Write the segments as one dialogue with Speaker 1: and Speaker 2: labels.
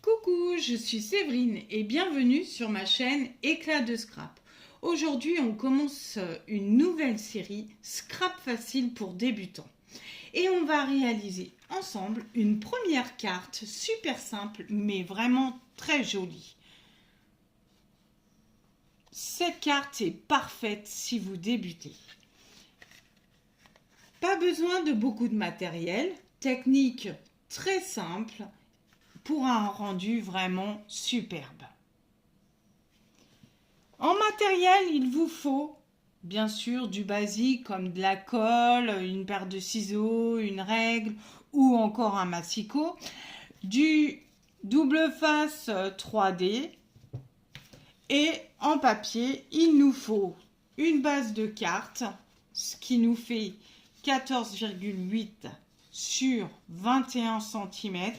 Speaker 1: Coucou, je suis Séverine et bienvenue sur ma chaîne Éclat de Scrap. Aujourd'hui, on commence une nouvelle série Scrap facile pour débutants. Et on va réaliser ensemble une première carte super simple mais vraiment très jolie. Cette carte est parfaite si vous débutez. Pas besoin de beaucoup de matériel, technique très simple pour un rendu vraiment superbe. En matériel, il vous faut bien sûr du basique comme de la colle, une paire de ciseaux, une règle ou encore un massicot, du double face 3D et en papier, il nous faut une base de carte, ce qui nous fait 14,8 sur 21 cm.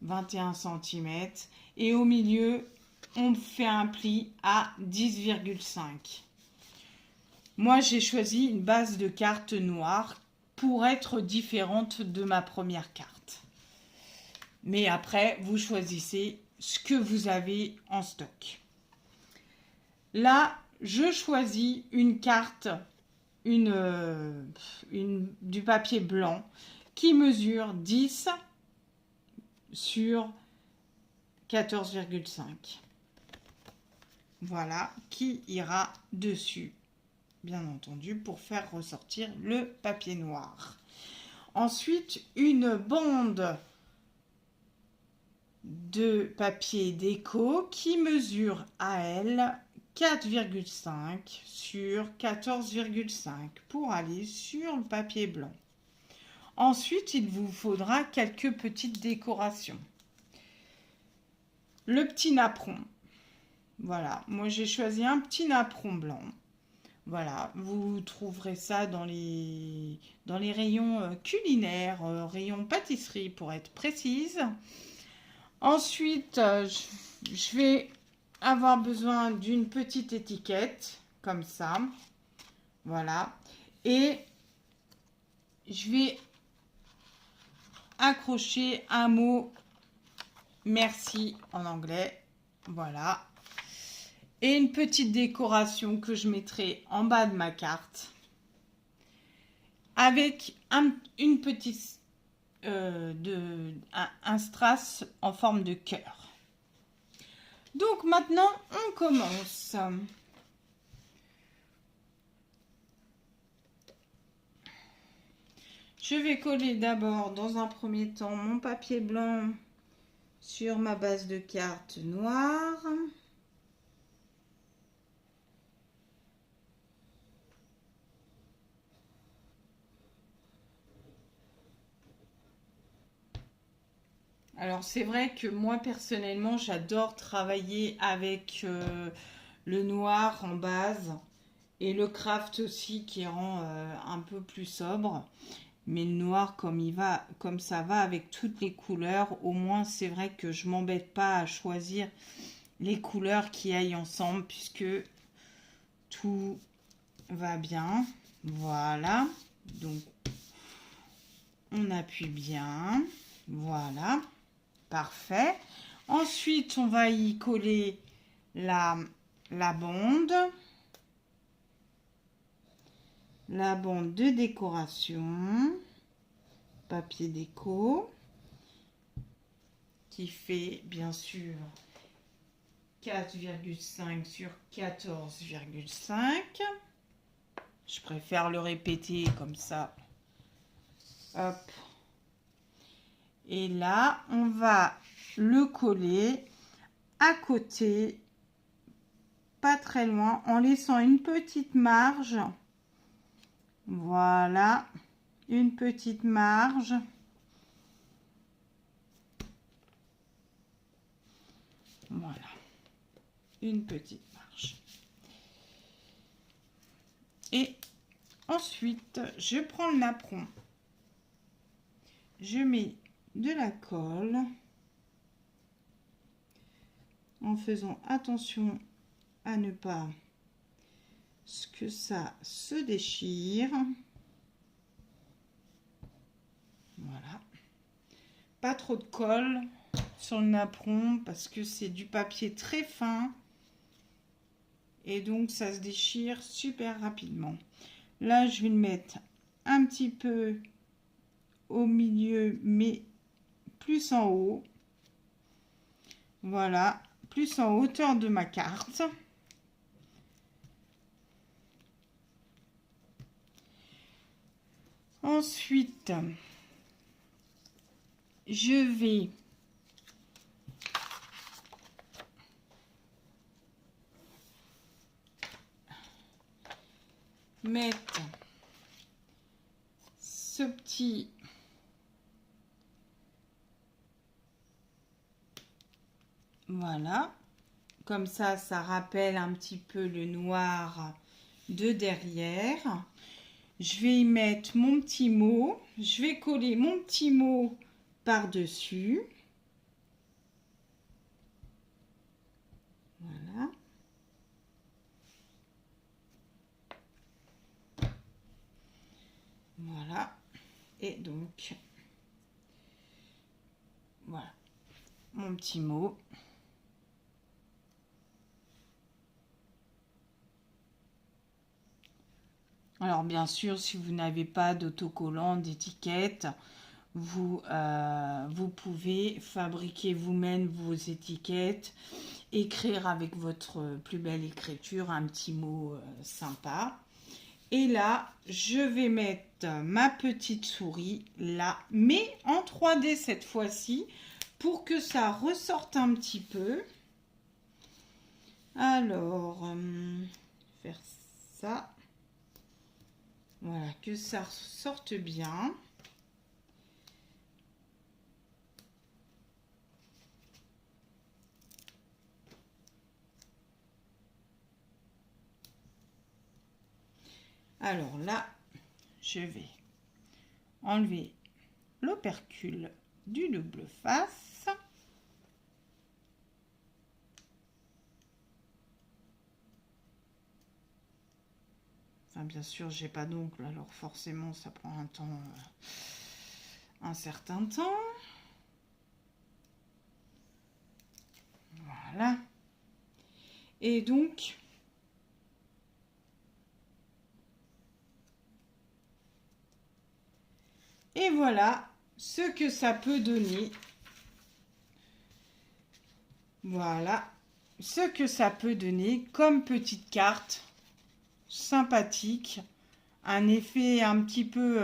Speaker 1: 21 cm et au milieu on fait un pli à 10,5. Moi j'ai choisi une base de carte noire pour être différente de ma première carte, mais après vous choisissez ce que vous avez en stock. Là je choisis une carte du papier blanc qui mesure 10 sur 14,5. Voilà, qui ira dessus, bien entendu, pour faire ressortir le papier noir. Ensuite, une bande de papier déco qui mesure à elle 4,5 sur 14,5 pour aller sur le papier blanc. Ensuite, il vous faudra quelques petites décorations. Le petit napperon. Voilà, moi j'ai choisi un petit napperon blanc. Voilà, vous trouverez ça dans les rayons culinaires, rayons pâtisserie pour être précise. Ensuite, je vais avoir besoin d'une petite étiquette, comme ça. Voilà, et je vais accrocher un mot merci en anglais, voilà, et une petite décoration que je mettrai en bas de ma carte avec une petite un strass en forme de cœur. Donc maintenant on commence. Je vais coller d'abord dans un premier temps mon papier blanc sur ma base de carte noire. Alors c'est vrai que moi personnellement j'adore travailler avec le noir en base et le craft aussi qui rend un peu plus sobre. Mais le noir, comme ça va avec toutes les couleurs, au moins c'est vrai que je m'embête pas à choisir les couleurs qui aillent ensemble puisque tout va bien. Voilà, donc on appuie bien, voilà, parfait. Ensuite on va y coller la bande de décoration, papier déco, qui fait bien sûr 4,5 sur 14,5. Je préfère le répéter comme ça. Hop. Et là, on va le coller à côté, pas très loin, en laissant une petite marge. Voilà, une petite marge. Voilà, une petite marge. Et ensuite, je prends le napperon. Je mets de la colle en faisant attention à ne pas que ça se déchire. Voilà, pas trop de colle sur le napperon parce que c'est du papier très fin. Et donc, ça se déchire super rapidement. Là, je vais le mettre un petit peu au milieu, mais plus en haut. Voilà, plus en hauteur de ma carte. Ensuite, je vais mettre ce petit voilà, comme ça rappelle un petit peu le noir de derrière. Je vais y mettre mon petit mot, je vais coller mon petit mot par-dessus. Voilà. Voilà. Et donc, voilà, mon petit mot. Alors, bien sûr, si vous n'avez pas d'autocollant, d'étiquette, vous pouvez fabriquer vous-même vos étiquettes, écrire avec votre plus belle écriture un petit mot sympa. Et là, je vais mettre ma petite souris là, mais en 3D cette fois-ci, pour que ça ressorte un petit peu. Alors, faire ça. Voilà, que ça sorte bien. Alors là, je vais enlever l'opercule du double face. Enfin, bien sûr, j'ai pas d'ongle, alors forcément, ça prend un temps, un certain temps. Voilà. Et donc, et voilà ce que ça peut donner. Voilà ce que ça peut donner comme petite carte sympathique. Un effet un petit peu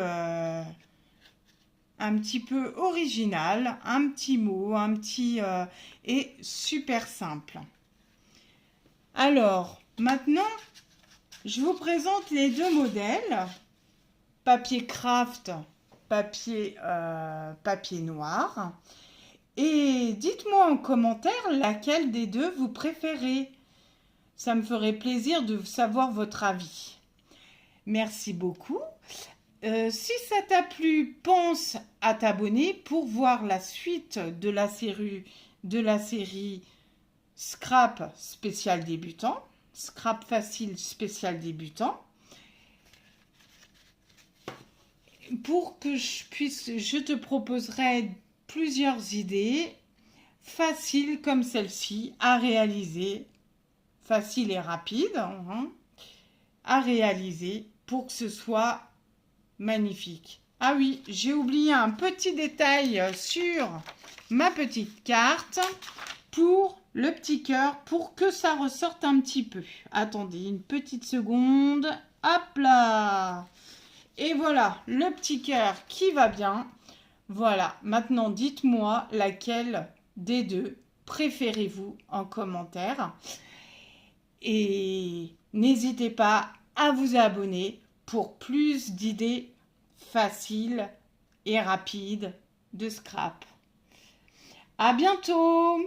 Speaker 1: original, un petit mot, et super simple. Alors, maintenant, je vous présente les deux modèles. Papier craft, papier noir. Et dites-moi en commentaire laquelle des deux vous préférez. Ça me ferait plaisir de savoir votre avis. Merci beaucoup. Si ça t'a plu, pense à t'abonner pour voir la suite de la série Scrap spécial débutant, Scrap facile spécial débutant. Pour que je te proposerai plusieurs idées faciles comme celle-ci à réaliser, facile et rapide, à réaliser pour que ce soit magnifique. Ah oui, j'ai oublié un petit détail sur ma petite carte pour le petit cœur, pour que ça ressorte un petit peu. Attendez une petite seconde. Hop là! Et voilà, le petit cœur qui va bien. Voilà, maintenant dites-moi laquelle des deux préférez-vous en commentaire. Et n'hésitez pas à vous abonner pour plus d'idées faciles et rapides de scrap. À bientôt!